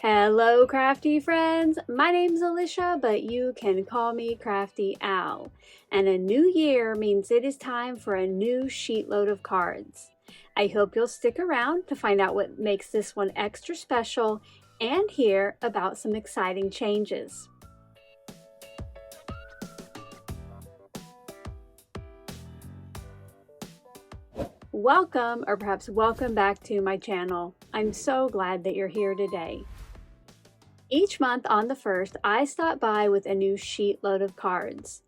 Hello crafty friends, my name's Alicia, but you can call me Crafty Al. And a new year means it is time for a new sheet load of cards. I hope you'll stick around to find out what makes this one extra special and hear about some exciting changes. Welcome, or perhaps welcome back to my channel. I'm so glad that you're here today. Each month on the 1st, I stop by with a new sheet load of cards.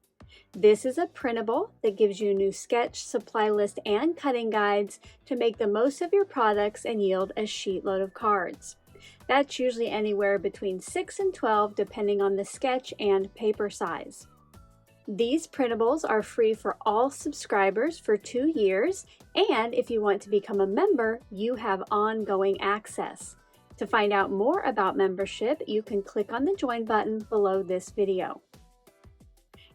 This is a printable that gives you a new sketch, supply list, and cutting guides to make the most of your products and yield a sheet load of cards. That's usually anywhere between 6 and 12 depending on the sketch and paper size. These printables are free for all subscribers for 2 years, and if you want to become a member, you have ongoing access. To find out more about membership, you can click on the join button below this video.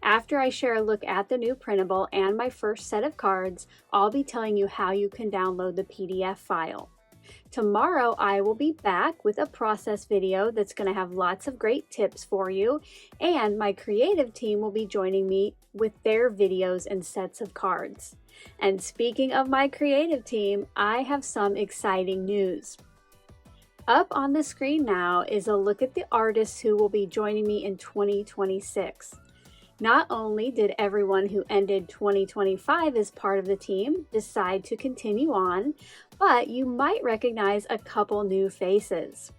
After I share a look at the new printable and my first set of cards, I'll be telling you how you can download the PDF file. Tomorrow I will be back with a process video that's going to have lots of great tips for you, and my creative team will be joining me with their videos and sets of cards. And speaking of my creative team, I have some exciting news. Up on the screen now is a look at the artists who will be joining me in 2026. Not only did everyone who ended 2025 as part of the team decide to continue on, but you might recognize a couple new faces.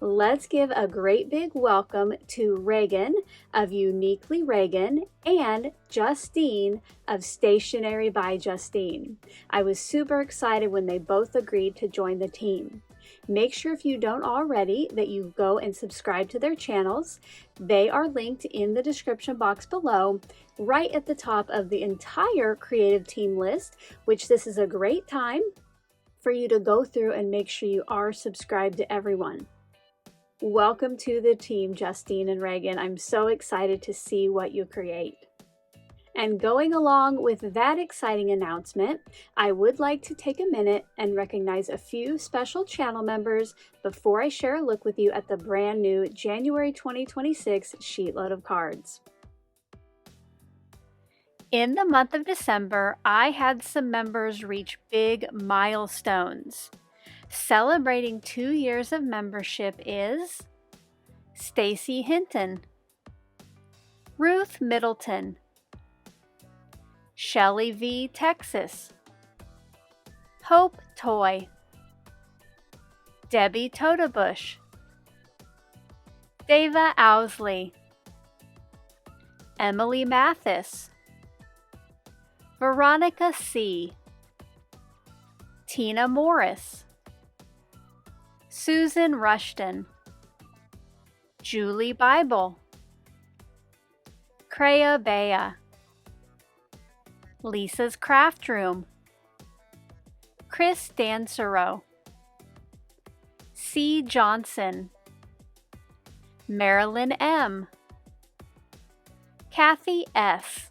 Let's give a great big welcome to Reagan of Uniquely Reagan and Justine of Stationery by Justine. I was super excited when they both agreed to join the team. Make sure if you don't already that you go and subscribe to their channels. They are linked in the description box below, right at the top of the entire creative team list, which this is a great time for you to go through and make sure you are subscribed to everyone. Welcome to the team, Justine and Reagan. I'm so excited to see what you create. And going along with that exciting announcement, I would like to take a minute and recognize a few special channel members before I share a look with you at the brand new January 2026 sheet load of cards. In the month of December, I had some members reach big milestones. Celebrating 2 years of membership is Stacy Hinton, Ruth Middleton, Shelly V. Texas, Hope Toy, Debbie Todabush, Dava Owsley, Emily Mathis, Veronica C., Tina Morris, Susan Rushton, Julie Bible, Crea Bea, Lisa's Craft Room, Chris Dansero, C. Johnson, Marilyn M., Kathy S.,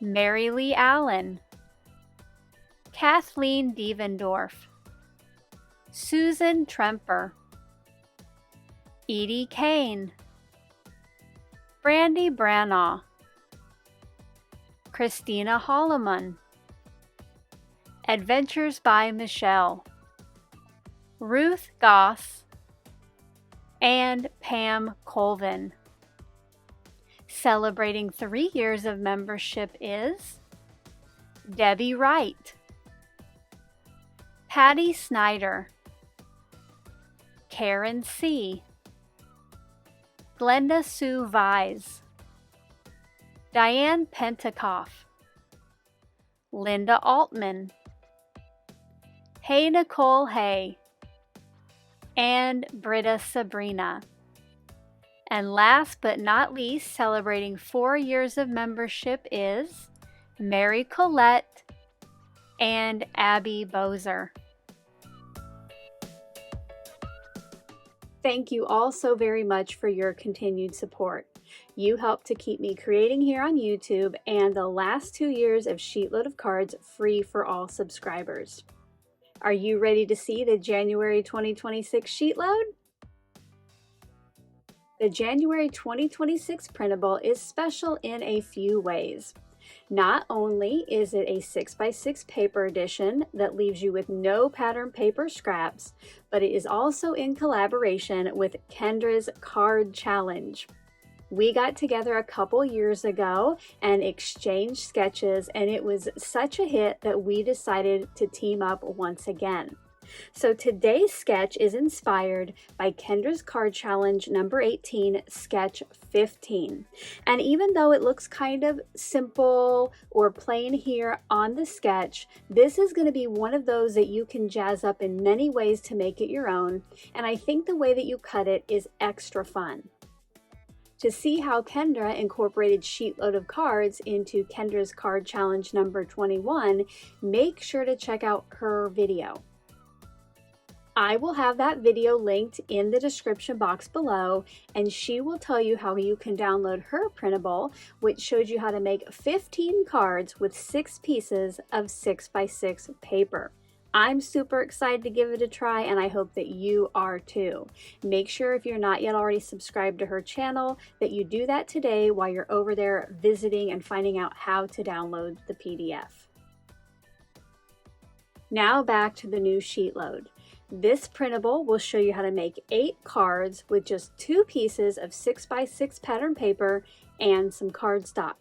Mary Lee Allen, Kathleen Devendorf, Susan Tremper, Edie Kane, Brandy Branagh, Christina Holloman, Adventures by Michelle, Ruth Goss, and Pam Colvin. Celebrating 3 years of membership is Debbie Wright, Patty Snyder, Karen C., Glenda Sue Vise, Diane Pentakoff, Linda Altman, Hey Nicole Hay, and Britta Sabrina. And last but not least, celebrating 4 years of membership is Mary Colette and Abby Bozer. Thank you all so very much for your continued support. You help to keep me creating here on YouTube and the last 2 years of Sheetload of Cards free for all subscribers. Are you ready to see the January 2026 sheet load? The January 2026 printable is special in a few ways. Not only is it a 6x6 paper edition that leaves you with no pattern paper scraps, but it is also in collaboration with Kendra's Card Challenge. We got together a couple years ago and exchanged sketches, and it was such a hit that we decided to team up once again. So today's sketch is inspired by Kendra's Card Challenge number 18, sketch 15. And even though it looks kind of simple or plain here on the sketch, this is going to be one of those that you can jazz up in many ways to make it your own. And I think the way that you cut it is extra fun. To see how Kendra incorporated SheetLoad of cards into Kendra's Card Challenge number 21, make sure to check out her video. I will have that video linked in the description box below, and she will tell you how you can download her printable, which shows you how to make 15 cards with 6 pieces of 6x6 paper. I'm super excited to give it a try, and I hope that you are too. Make sure if you're not yet already subscribed to her channel that you do that today while you're over there visiting and finding out how to download the PDF. Now back to the new sheet load. This printable will show you how to make 8 cards with just 2 pieces of 6x6 pattern paper and some cardstock.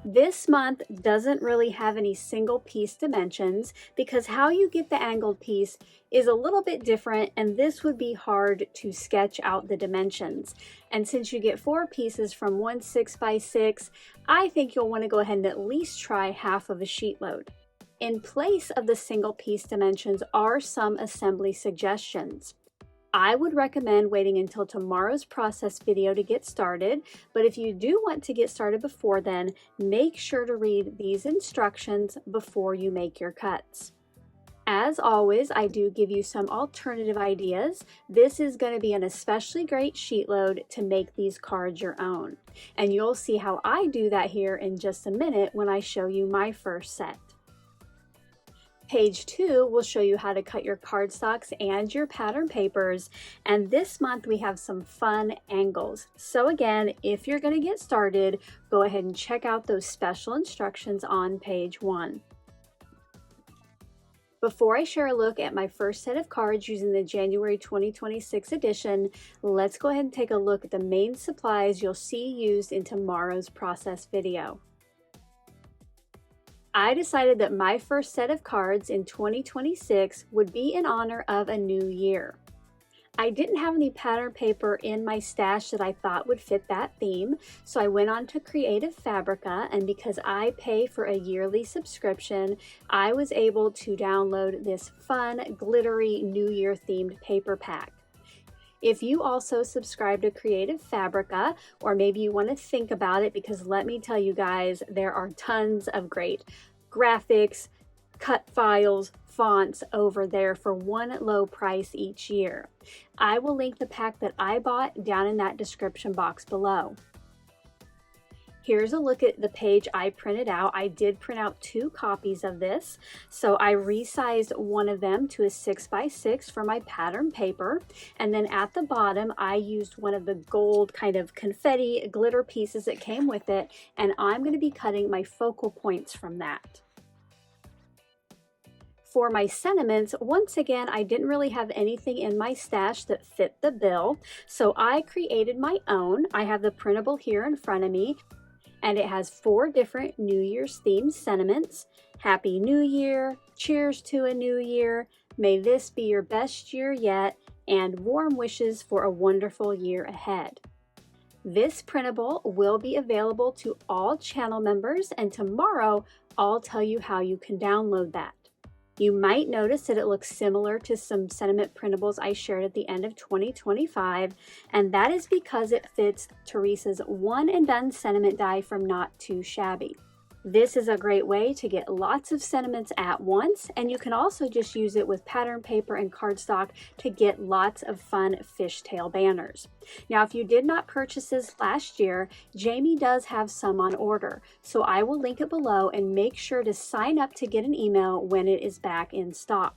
This month doesn't really have any single piece dimensions because how you get the angled piece is a little bit different, and this would be hard to sketch out the dimensions. And since you get 4 pieces from one 6x6, I think you'll want to go ahead and at least try half of a sheet load. In place of the single piece dimensions are some assembly suggestions. I would recommend waiting until tomorrow's process video to get started, but if you do want to get started before then, make sure to read these instructions before you make your cuts. As always, I do give you some alternative ideas. This is going to be an especially great sheet load to make these cards your own. And you'll see how I do that here in just a minute when I show you my first set. Page 2 will show you how to cut your cardstocks and your pattern papers, and this month we have some fun angles. So again, if you're going to get started, go ahead and check out those special instructions on page 1. Before I share a look at my first set of cards using the January 2026 edition, let's go ahead and take a look at the main supplies you'll see used in tomorrow's process video. I decided that my first set of cards in 2026 would be in honor of a new year. I didn't have any pattern paper in my stash that I thought would fit that theme, so I went on to Creative Fabrica, and because I pay for a yearly subscription, I was able to download this fun, glittery New Year themed paper pack. If you also subscribe to Creative Fabrica, or maybe you want to think about it, because let me tell you guys, there are tons of great graphics, cut files, fonts over there for one low price each year. I will link the pack that I bought down in that description box below. Here's a look at the page I printed out. I did print out 2 copies of this, so I resized one of them to a 6x6 for my pattern paper, and then at the bottom I used one of the gold kind of confetti glitter pieces that came with it, and I'm going to be cutting my focal points from that. For my sentiments, once again, I didn't really have anything in my stash that fit the bill, so I created my own. I have the printable here in front of me, and it has 4 different New Year's themed sentiments. Happy New Year, cheers to a new year, may this be your best year yet, and warm wishes for a wonderful year ahead. This printable will be available to all channel members, and tomorrow I'll tell you how you can download that. You might notice that it looks similar to some sentiment printables I shared at the end of 2025, and that is because it fits Teresa's one and done sentiment die from Not Too Shabby. This is a great way to get lots of sentiments at once, and you can also just use it with pattern paper and cardstock to get lots of fun fishtail banners. Now, if you did not purchase this last year, Jamie does have some on order, so I will link it below, and make sure to sign up to get an email when it is back in stock.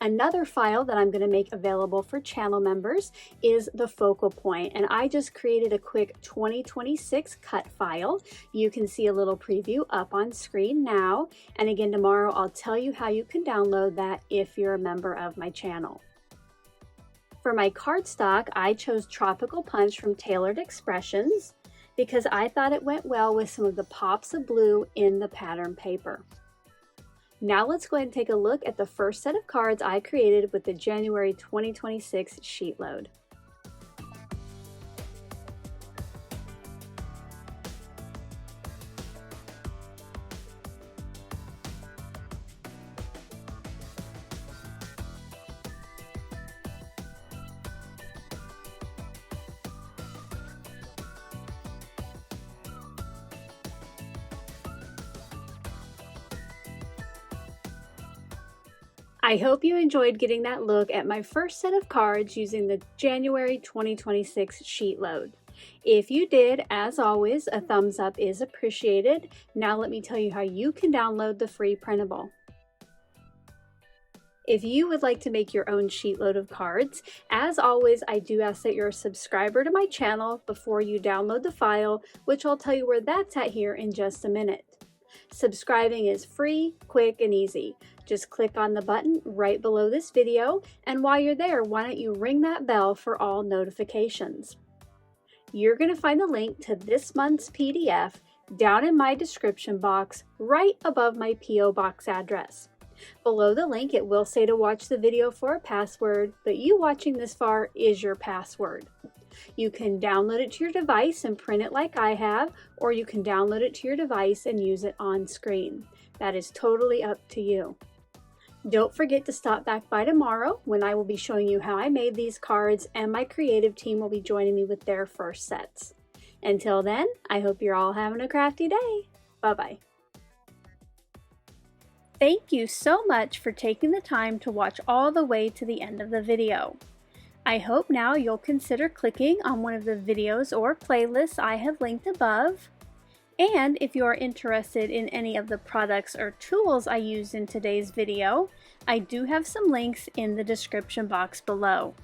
Another file that I'm going to make available for channel members is the focal point, and I just created a quick 2026 cut file. You can see a little preview up on screen now, and again tomorrow I'll tell you how you can download that if you're a member of my channel. For my cardstock, I chose Tropical Punch from Tailored Expressions because I thought it went well with some of the pops of blue in the pattern paper. Now let's go ahead and take a look at the first set of cards I created with the January 2026 sheet load. I hope you enjoyed getting that look at my first set of cards using the January 2026 sheet load. If you did, as always, a thumbs up is appreciated. Now let me tell you how you can download the free printable. If you would like to make your own sheet load of cards, as always, I do ask that you're a subscriber to my channel before you download the file, which I'll tell you where that's at here in just a minute. Subscribing is free, quick, and easy. Just click on the button right below this video, and while you're there, why don't you ring that bell for all notifications. You're going to find the link to this month's PDF down in my description box right above my P.O. box address. Below the link, it will say to watch the video for a password, but you watching this far is your password. You can download it to your device and print it like I have, or you can download it to your device and use it on screen. That is totally up to you. Don't forget to stop back by tomorrow when I will be showing you how I made these cards, and my creative team will be joining me with their first sets. Until then, I hope you're all having a crafty day. Bye-bye. Thank you so much for taking the time to watch all the way to the end of the video. I hope now you'll consider clicking on one of the videos or playlists I have linked above. And if you are interested in any of the products or tools I used in today's video, I do have some links in the description box below.